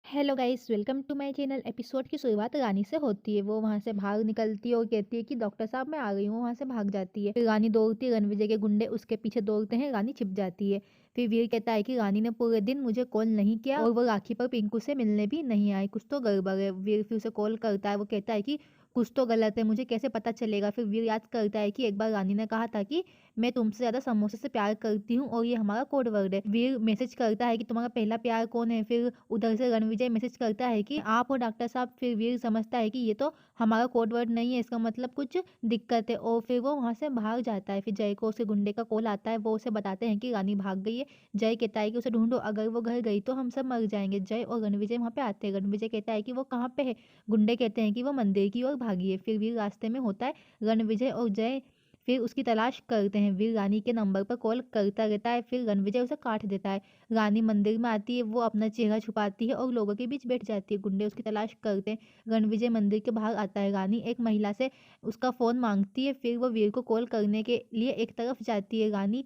Hello guys, welcome to my channel. Episode की शुरुआत रानी से होती है। वो वहाँ से बाहर निकलती है और कहती है कि डॉक्टर साहब मैं आ गई हूँ। वहाँ से भाग जाती है। फिर रानी दौड़ती है, रणविजय के गुंडे उसके पीछे दौड़ते हैं, रानी छिप जाती है। फिर वीर कहता है कि रानी ने पूरे दिन मुझे कॉल नहीं किया और वो राखी पर पिंकू से मिलने भी नहीं आई, कुछ तो गड़बड़ है। वीर फिर उसे कॉल करता है। वो कहता है कि कुछ तो गलत है, मुझे कैसे पता चलेगा। फिर वीर याद करता है कि एक बार रानी ने कहा था कि मैं तुमसे ज्यादा समोसे से प्यार करती हूँ और ये हमारा कोड वर्ड है। वीर मैसेज करता है कि तुम्हारा पहला प्यार कौन है। फिर उधर से रणविजय मैसेज करता है कि आप हो डॉक्टर साहब। फिर वीर समझता है कि ये तो हमारा कोड वर्ड नहीं है, इसका मतलब कुछ दिक्कत है और फिर वो वहां से भाग जाता है। फिर जय को उसके गुंडे का कॉल आता है। वो उसे बताते हैं कि रानी भाग गई है। जय कहता है कि उसे ढूंढो, अगर वो घर गई तो हम सब मर जाएंगे। जय और रणविजय वहां पे आते हैं। रणविजय कहता है कि वो कहाँ पे है। गुंडे कहते हैं कि वो मंदिर की ओर भागी है। फिर वीर रास्ते में होता है। रणविजय और जय फिर उसकी तलाश करते हैं। वीर रानी के नंबर पर कॉल करता रहता है। फिर रणविजय उसे काट देता है। रानी मंदिर में आती है। वो अपना चेहरा छुपाती है और लोगों के बीच बैठ जाती है। गुंडे उसकी तलाश करते हैं। रणविजय मंदिर के बाहर आता है। रानी एक महिला से उसका फोन मांगती है। फिर वो वीर को कॉल करने के लिए एक तरफ जाती है। रानी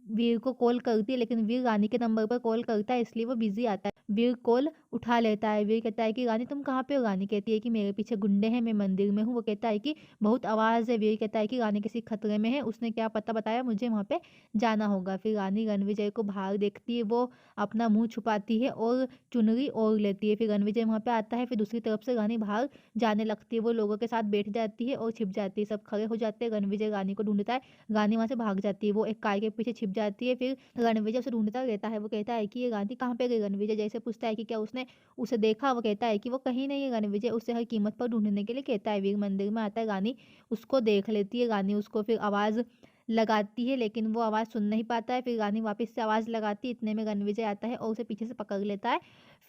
वीर को कॉल करती है, लेकिन वीर रानी के नंबर पर कॉल करता है, इसलिए वो बिजी आता है। वीर कॉल उठा लेता है। वीर कहता है कि रानी तुम कहाँ पे हो। रानी कहती है कि मेरे पीछे गुंडे हैं, मैं मंदिर में हूँ। वो कहता है कि बहुत आवाज़ है। वीर कहता है कि रानी किसी खतरे में है, उसने क्या पता बताया, मुझे वहाँ पे जाना होगा। फिर रानी रणविजय को बाहर देखती है। वो अपना मुंह छुपाती है और चुनरी ओढ़ लेती है। फिर रणविजय वहाँ पे आता है। फिर दूसरी तरफ से रानी बाहर जाने लगती है। वो लोगों के साथ बैठ जाती है और छिप जाती है। सब खड़े हो जाते हैं। रणविजय रानी को ढूंढता है। रानी वहाँ से भाग जाती है। वो एक कार के पीछे छिप जाती है। फिर रणविजय उसे ढूंढता रहता है। वो कहता है कि ये रानी कहाँ पे गई। रणविजय जैसे पूछता है कि क्या उसने उसे देखा। वो कहता है कि वो कहीं नहीं है। रणविजय उसे हर कीमत पर ढूंढने के लिए कहता है। वीर मंदिर में आता है। रानी उसको देख लेती है। रानी उसको फिर आवाज़ लगाती है, लेकिन वो आवाज़ सुन नहीं पाता है। फिर रानी वापस से आवाज़ लगाती है। इतने में रणविजय आता है और उसे पीछे से पकड़ लेता है।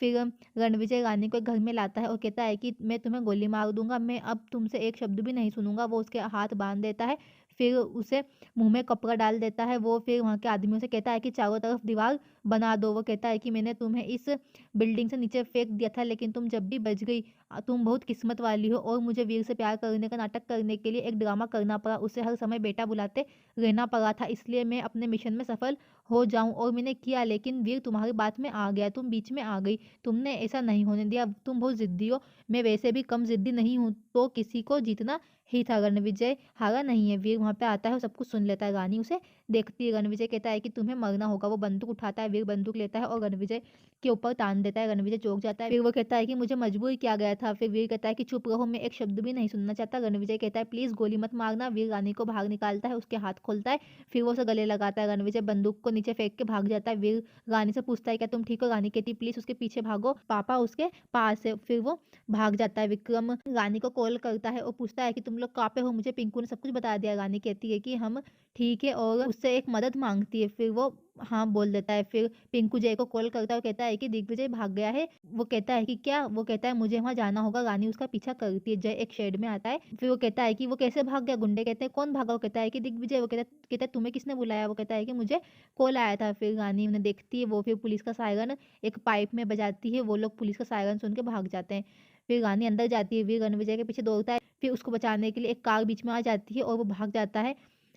फिर रणविजय रानी को एक घर में लाता है और कहता है कि मैं तुम्हें गोली मार दूंगा, मैं अब तुमसे एक शब्द भी नहीं सुनूंगा। वो उसके हाथ बांध देता है। फिर उसे मुंह में कपड़ा डाल देता है। वो फिर वहाँ के आदमियों से कहता है कि चारों तरफ दीवार बना दो। वो कहता है कि मैंने तुम्हें इस बिल्डिंग से नीचे फेंक दिया था, लेकिन तुम जब भी बच गई। तुम बहुत किस्मत वाली हो और मुझे वीर से प्यार करने का नाटक करने के लिए एक ड्रामा करना पड़ा। उसे हर समय बेटा बुलाते रहना पड़ा था, इसलिए मैं अपने मिशन में सफल हो जाऊं और मैंने किया, लेकिन वीर तुम्हारी बात में आ गया, तुम बीच में आ गई। तुमने ऐसा नहीं होने दिया। तुम बहुत जिद्दी हो, मैं वैसे भी कम जिद्दी नहीं हूँ, तो किसी को जीतना ही था। रणविजय हारा नहीं है। वीर वहां पे आता है और सब कुछ सुन लेता है। रानी उसे देखती है। रणविजय कहता है कि तुम्हें मरना होगा। वो बंदूक उठाता है। वीर बंदूक लेता है और रणविजय के ऊपर तान देता है। रणविजय चौंक जाता है। फिर वो कहता है कि मुझे मजबूर किया गया था। फिर वीर कहता है कि चुप रहो, मैं एक शब्द भी नहीं सुनना चाहता। रणविजय कहता है प्लीज गोली मत मारना। वीर रानी को बाहर निकालता है, उसके हाथ खोलता है। फिर वो उसे गले लगाता है। रणविजय बंदूक को नीचे फेंक के भाग जाता है। वीर रानी से पूछता है क्या तुम ठीक हो। रानी कहती प्लीज उसके पीछे भागो, पापा उसके पास है। फिर वो भाग जाता है। विक्रम रानी को कॉल करता है और पूछता है कि तुम लोग कहाँ पे हो, मुझे पिंकू ने सब कुछ बता दिया। रानी कहती है कि हम ठीक है और उससे एक मदद मांगती है। फिर वो हाँ बोल देता है। फिर पिंकू जय को कॉल करता है और कहता है कि दिग्विजय भाग गया है। वो कहता है कि क्या। वो कहता है मुझे वहां जाना होगा। रानी उसका पीछा करती है। जय एक शेड में आता है। फिर वो कहता है कि वो कैसे भाग गया। गुंडे कहते हैं कौन भागा। वो कहता है कि दिग्विजय। वो कहता है तुम्हें किसने बुलाया। वो कहता है कि मुझे कॉल आया था। फिर रानी उन्हें देखती है। वो फिर पुलिस का सायरन एक पाइप में बजाती है। वो लोग पुलिस का सायरन सुन के भाग जाते हैं। फिर रानी अंदर जाती है। वीर रणविजय के पीछे दौड़ता है। फिर उसको बचाने के लिए एक कार बीच में आ जाती है और वो भाग जाता है।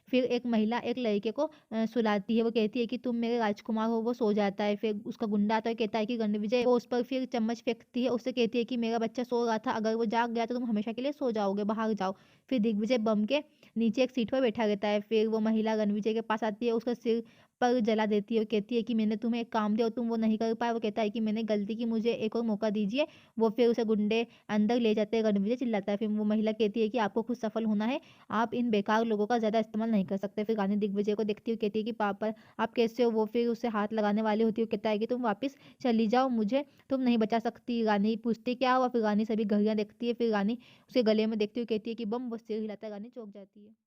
फिर एक महिला एक लड़के को सुलाती है। वो कहती है कि तुम मेरे राजकुमार हो। वो सो जाता है। फिर उसका गुंडा आता है, कहता है कि रणविजय। वो उस पर फिर चम्मच फेंकती है। उससे कहती है कि मेरा बच्चा सो रहा था, अगर वो जाग गया तो तुम हमेशा के लिए सो जाओगे, बाहर जाओ। फिर दिग्विजय बम के नीचे एक सीट पर बैठा रहता है। फिर वो महिला रणविजय के पास आती है, उसका सिर पर जला देती है और कहती है कि मैंने तुम्हें एक काम दिया और तुम वो नहीं कर पाए। वो कहता है कि मैंने गलती की, मुझे एक और मौका दीजिए। वो फिर उसे गुंडे अंदर ले जाते हैं। रणविजय चिल्लाता है। फिर वो महिला कहती है कि आपको खुद सफल होना है, आप इन बेकार लोगों का ज्यादा इस्तेमाल नहीं कर सकते। फिर रानी दिग्विजय को देखती हुई कहती है कि पापा आप कैसे हो। वो फिर उससे हाथ लगाने वाली होती है। वो कहता है कि तुम वापस चली जाओ, मुझे तुम नहीं बचा सकती। रानी पूछती क्या हुआ। फिर रानी सभी घड़ियां देखती है। फिर रानी उसके गले में देखती हुई कहती है कि बम। वो सिर हिलाता है। रानी चौंक जाती है।